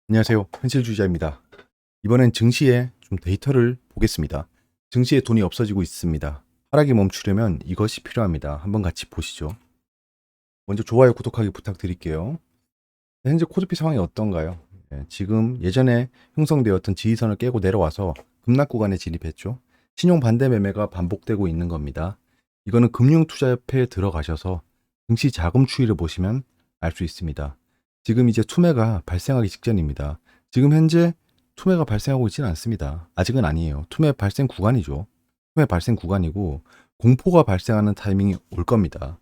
안녕하세요. 현실주의자입니다. 이번엔 증시에 좀 데이터를 보겠습니다. 증시에 돈이 없어지고 있습니다. 하락이 멈추려면 이것이 필요합니다. 한번 같이 보시죠. 먼저 좋아요, 구독하기 부탁드릴게요. 현재 코스피 상황이 어떤가요? 지금 예전에 형성되었던 지지선을 깨고 내려와서 급락 구간에 진입했죠. 신용 반대 매매가 반복되고 있는 겁니다. 이거는 금융투자협회에 들어가셔서 증시 자금 추이를 보시면 알 수 있습니다. 지금 이제 투매가 발생하기 직전입니다. 지금 현재 투매가 발생하고 있지는 않습니다. 아직은 아니에요. 투매 발생 구간이죠. 투매 발생 구간이고 공포가 발생하는 타이밍이 올 겁니다.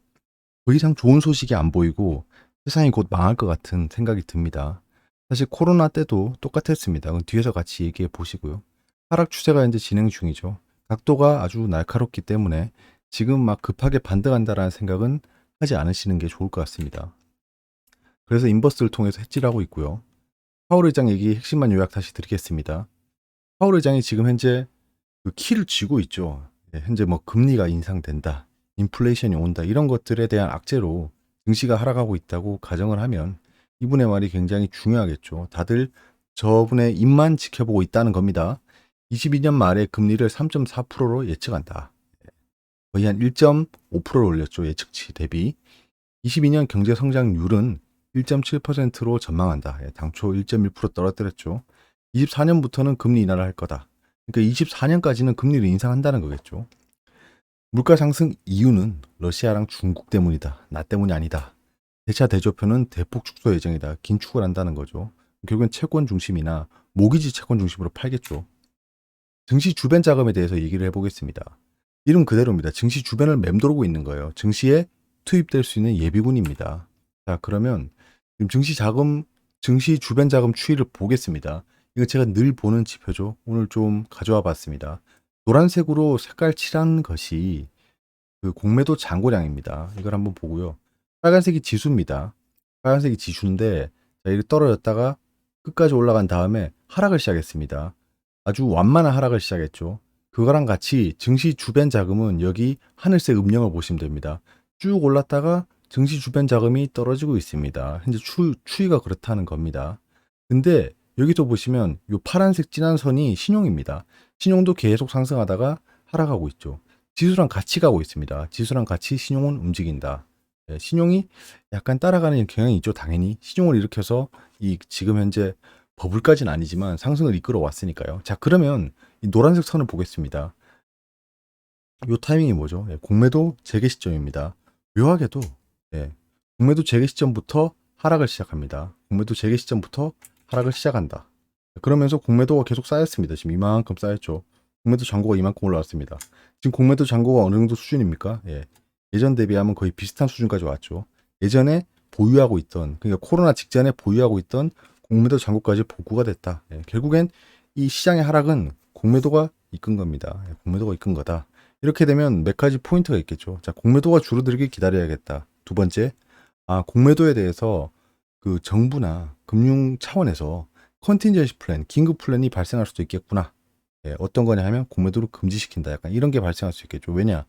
더 이상 좋은 소식이 안 보이고 세상이 곧 망할 것 같은 생각이 듭니다. 사실 코로나 때도 똑같았습니다. 그건 뒤에서 같이 얘기해 보시고요. 하락 추세가 현재 진행 중이죠. 각도가 아주 날카롭기 때문에 지금 막 급하게 반등한다라는 생각은 하지 않으시는 게 좋을 것 같습니다. 그래서 인버스를 통해서 해지하고 있고요. 파월 의장 얘기 핵심만 요약 다시 드리겠습니다. 파월 의장이 지금 현재 그 키를 쥐고 있죠. 현재 뭐 금리가 인상된다, 인플레이션이 온다 이런 것들에 대한 악재로 증시가 하락하고 있다고 가정을 하면 이분의 말이 굉장히 중요하겠죠. 다들 저분의 입만 지켜보고 있다는 겁니다. 22년 말에 금리를 3.4%로 예측한다. 거의 한 1.5%를 올렸죠. 예측치 대비. 22년 경제 성장률은 1.7%로 전망한다. 당초 1.1% 떨어뜨렸죠. 24년부터는 금리 인하를 할 거다. 그러니까 24년까지는 금리를 인상한다는 거겠죠. 물가 상승 이유는 러시아랑 중국 때문이다. 나 때문이 아니다. 대차 대조표는 대폭 축소 예정이다. 긴축을 한다는 거죠. 결국엔 채권 중심이나 모기지 채권 중심으로 팔겠죠. 증시 주변 자금에 대해서 얘기를 해보겠습니다. 이름 그대로입니다. 증시 주변을 맴돌고 있는 거예요. 증시에 투입될 수 있는 예비군입니다. 자, 그러면 지금 증시 주변 자금 추이를 보겠습니다. 이거 제가 늘 보는 지표죠. 오늘 좀 가져와 봤습니다. 노란색으로 색깔 칠한 것이 그 공매도 잔고량입니다. 이걸 한번 보고요. 빨간색이 지수입니다. 빨간색이 지수인데 자, 이렇게 떨어졌다가 끝까지 올라간 다음에 하락을 시작했습니다. 아주 완만한 하락을 시작했죠. 그거랑 같이 증시 주변 자금은 여기 하늘색 음영을 보시면 됩니다. 쭉 올랐다가 증시 주변 자금이 떨어지고 있습니다. 현재 추이가 그렇다는 겁니다. 근데 여기서 보시면 이 파란색 진한 선이 신용입니다. 신용도 계속 상승하다가 하락하고 있죠. 지수랑 같이 가고 있습니다. 지수랑 같이 신용은 움직인다. 신용이 약간 따라가는 경향이 있죠. 당연히 신용을 일으켜서 지금 현재 버블까지는 아니지만 상승을 이끌어 왔으니까요. 자, 그러면 이 노란색 선을 보겠습니다. 이 타이밍이 뭐죠? 공매도 재개 시점입니다. 묘하게도 공매도 재개 시점부터 하락을 시작합니다. 공매도 재개 시점부터 하락을 시작한다. 그러면서 공매도가 계속 쌓였습니다. 지금 이만큼 쌓였죠. 공매도 잔고가 이만큼 올라왔습니다. 지금 공매도 잔고가 어느 정도 수준입니까? 예전 대비하면 거의 비슷한 수준까지 왔죠. 예전에 보유하고 있던, 그러니까 코로나 직전에 보유하고 있던 공매도 잔고까지 복구가 됐다. 결국엔 이 시장의 하락은 공매도가 이끈 겁니다. 공매도가 이끈 거다. 이렇게 되면 몇 가지 포인트가 있겠죠. 자, 공매도가 줄어들길 기다려야겠다. 두 번째, 공매도에 대해서 그 정부나 금융 차원에서 컨틴전시 플랜, 긴급 플랜이 발생할 수도 있겠구나. 어떤 거냐 하면 공매도를 금지시킨다. 약간 이런 게 발생할 수 있겠죠. 왜냐?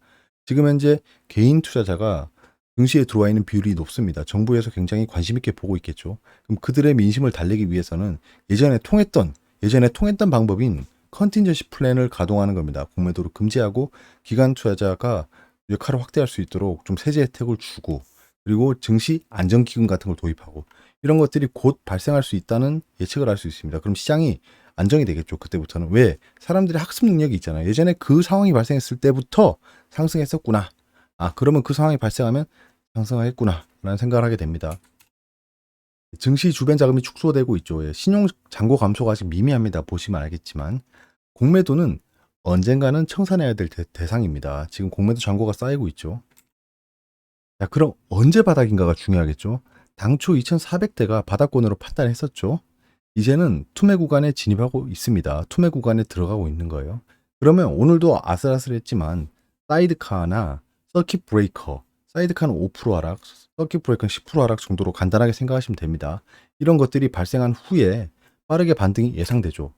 지금 현재 개인 투자자가 증시에 들어와 있는 비율이 높습니다. 정부에서 굉장히 관심 있게 보고 있겠죠. 그럼 그들의 민심을 달래기 위해서는 예전에 통했던 방법인 컨틴전시 플랜을 가동하는 겁니다. 공매도를 금지하고 기관 투자자가 역할을 확대할 수 있도록 좀 세제 혜택을 주고 그리고 증시 안정기금 같은 걸 도입하고 이런 것들이 곧 발생할 수 있다는 예측을 할 수 있습니다. 그럼 시장이 안정이 되겠죠. 그때부터는. 왜? 사람들의 학습 능력이 있잖아요. 예전에 그 상황이 발생했을 때부터 상승했었구나. 그러면 그 상황이 발생하면 상승하겠구나 라는 생각을 하게 됩니다. 증시 주변 자금이 축소되고 있죠. 신용 잔고 감소가 아직 미미합니다. 보시면 알겠지만 공매도는 언젠가는 청산해야 될 대상입니다. 지금 공매도 잔고가 쌓이고 있죠. 자, 그럼 언제 바닥인가가 중요하겠죠. 당초 2400대가 바닥권으로 판단했었죠. 이제는 투매 구간에 진입하고 있습니다. 투매 구간에 들어가고 있는 거예요. 그러면 오늘도 아슬아슬했지만 사이드카나 서킷 브레이커, 사이드카는 5% 하락, 서킷 브레이커는 10% 하락 정도로 간단하게 생각하시면 됩니다. 이런 것들이 발생한 후에 빠르게 반등이 예상되죠.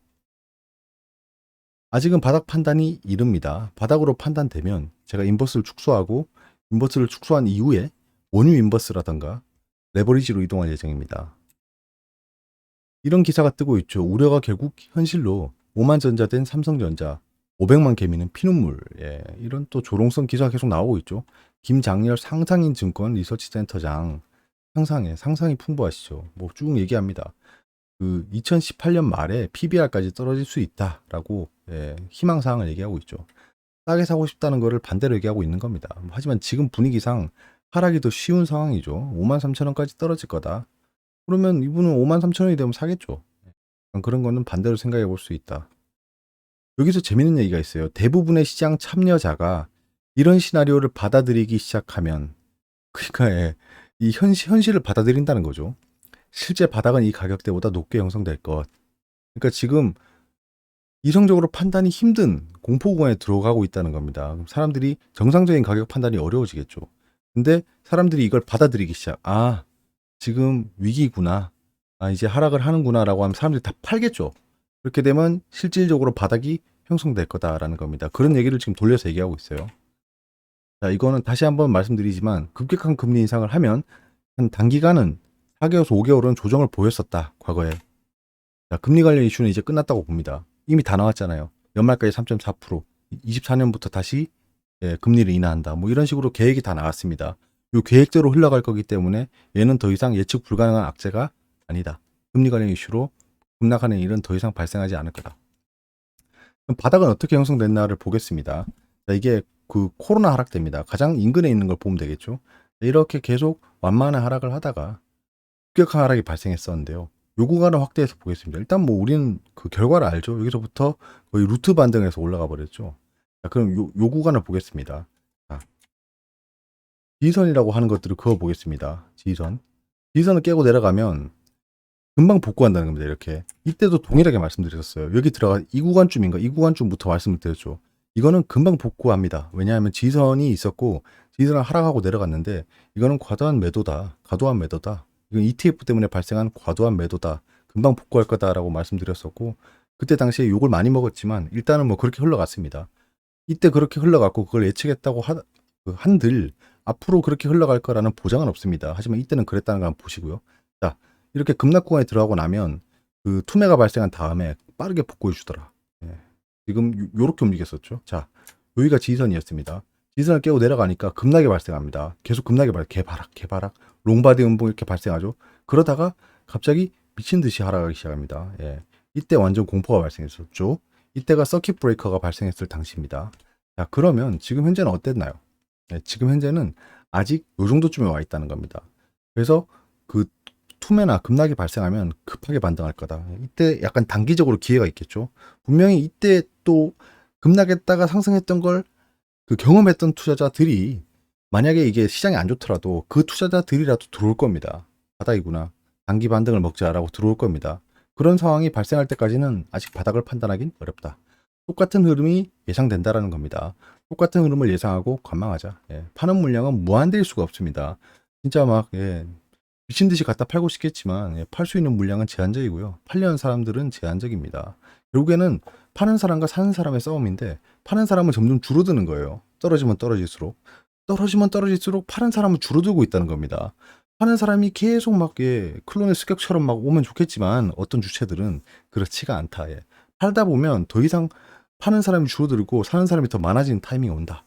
아직은 바닥 판단이 이릅니다. 바닥으로 판단되면 제가 인버스를 축소한 이후에 원유 인버스라던가 레버리지로 이동할 예정입니다. 이런 기사가 뜨고 있죠. 우려가 결국 현실로 오만전자된 삼성전자 500만 개미는 피눈물. 예, 이런 또 조롱성 기사가 계속 나오고 있죠. 김장렬 상상인 증권 리서치센터장 상상이 풍부하시죠. 뭐 쭉 얘기합니다. 그 2018년 말에 PBR까지 떨어질 수 있다라고 희망사항을 얘기하고 있죠. 싸게 사고 싶다는 거를 반대로 얘기하고 있는 겁니다. 하지만 지금 분위기상 하락이 더 쉬운 상황이죠. 53,000원까지 떨어질 거다. 그러면 이분은 53,000원이 되면 사겠죠. 그런 거는 반대로 생각해 볼 수 있다. 여기서 재밌는 얘기가 있어요. 대부분의 시장 참여자가 이런 시나리오를 받아들이기 시작하면, 그러니까 이 현실을 받아들인다는 거죠. 실제 바닥은 이 가격대보다 높게 형성될 것. 그러니까 지금 이성적으로 판단이 힘든 공포 구간에 들어가고 있다는 겁니다. 그럼 사람들이 정상적인 가격 판단이 어려워지겠죠. 근데 사람들이 이걸 받아들이기 시작. 아, 지금 위기구나. 아, 이제 하락을 하는구나라고 하면 사람들이 다 팔겠죠. 그렇게 되면 실질적으로 바닥이 형성될 거다라는 겁니다. 그런 얘기를 지금 돌려서 얘기하고 있어요. 자, 이거는 다시 한번 말씀드리지만 급격한 금리 인상을 하면 한 단기간은 4개월에서 5개월은 조정을 보였었다. 과거에. 자, 금리 관련 이슈는 이제 끝났다고 봅니다. 이미 다 나왔잖아요. 연말까지 3.4%, 24년부터 다시 금리를 인하한다. 뭐 이런 식으로 계획이 다 나왔습니다. 이 계획대로 흘러갈 거기 때문에 얘는 더 이상 예측 불가능한 악재가 아니다. 금리 관련 이슈로 급락하는 일은 더 이상 발생하지 않을 거다. 그럼 바닥은 어떻게 형성됐나를 보겠습니다. 자, 이게 그 코로나 하락 때입니다. 가장 인근에 있는 걸 보면 되겠죠. 이렇게 계속 완만한 하락을 하다가 급격한 하락이 발생했었는데요. 요 구간을 확대해서 보겠습니다. 일단 뭐 우리는 그 결과를 알죠. 여기서부터 거의 루트 반등해서 올라가 버렸죠. 자, 그럼 요 구간을 보겠습니다. 자, 지지선이라고 하는 것들을 그어 보겠습니다. 지지선을 깨고 내려가면 금방 복구한다는 겁니다. 이렇게 이때도 동일하게 말씀드렸어요. 여기 들어가 이 구간쯤인가 이 구간쯤부터 말씀을 드렸죠. 이거는 금방 복구합니다. 왜냐하면 지지선이 있었고 지지선을 하락하고 내려갔는데 이거는 과도한 매도다. 이건 ETF 때문에 발생한 과도한 매도다. 금방 복구할 거다라고 말씀드렸었고 그때 당시에 욕을 많이 먹었지만 일단은 뭐 그렇게 흘러갔습니다. 이때 그렇게 흘러갔고 그걸 예측했다고 한들 앞으로 그렇게 흘러갈 거라는 보장은 없습니다. 하지만 이때는 그랬다는 거 한번 보시고요. 자, 이렇게 급락 구간에 들어가고 나면 그 투매가 발생한 다음에 빠르게 복구해 주더라. 지금 요렇게 움직였었죠. 자, 여기가 지지선이었습니다. 지지선을 깨고 내려가니까 급락이 발생합니다. 계속 급락이 개바락, 롱바디 음봉 이렇게 발생하죠. 그러다가 갑자기 미친 듯이 하락하기 시작합니다. 이때 완전 공포가 발생했었죠. 이때가 서킷 브레이커가 발생했을 당시입니다. 자, 그러면 지금 현재는 어땠나요? 지금 현재는 아직 요 정도쯤에 와 있다는 겁니다. 그래서 그 투매나 급락이 발생하면 급하게 반등할 거다. 이때 약간 단기적으로 기회가 있겠죠. 분명히 이때 또 급락했다가 상승했던 걸 그 경험했던 투자자들이 만약에 이게 시장이 안 좋더라도 그 투자자들이라도 들어올 겁니다. 바닥이구나. 단기 반등을 먹자라고 들어올 겁니다. 그런 상황이 발생할 때까지는 아직 바닥을 판단하긴 어렵다. 똑같은 흐름이 예상된다라는 겁니다. 똑같은 흐름을 예상하고 관망하자. 파는 물량은 무한대일 수가 없습니다. 진짜 막 미친 듯이 갖다 팔고 싶겠지만 팔 수 있는 물량은 제한적이고요. 팔려는 사람들은 제한적입니다. 결국에는 파는 사람과 사는 사람의 싸움인데 파는 사람은 점점 줄어드는 거예요. 떨어지면 떨어질수록 파는 사람은 줄어들고 있다는 겁니다. 파는 사람이 계속 막 클론의 습격처럼 막 오면 좋겠지만 어떤 주체들은 그렇지가 않다. 팔다 보면 더 이상 파는 사람이 줄어들고 사는 사람이 더 많아지는 타이밍이 온다.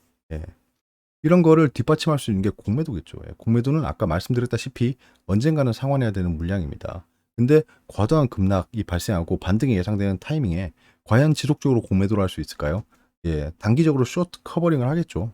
이런 거를 뒷받침할 수 있는 게 공매도겠죠. 공매도는 아까 말씀드렸다시피 언젠가는 상환해야 되는 물량입니다. 근데 과도한 급락이 발생하고 반등이 예상되는 타이밍에 과연 지속적으로 공매도를 할 수 있을까요? 단기적으로 쇼트 커버링을 하겠죠.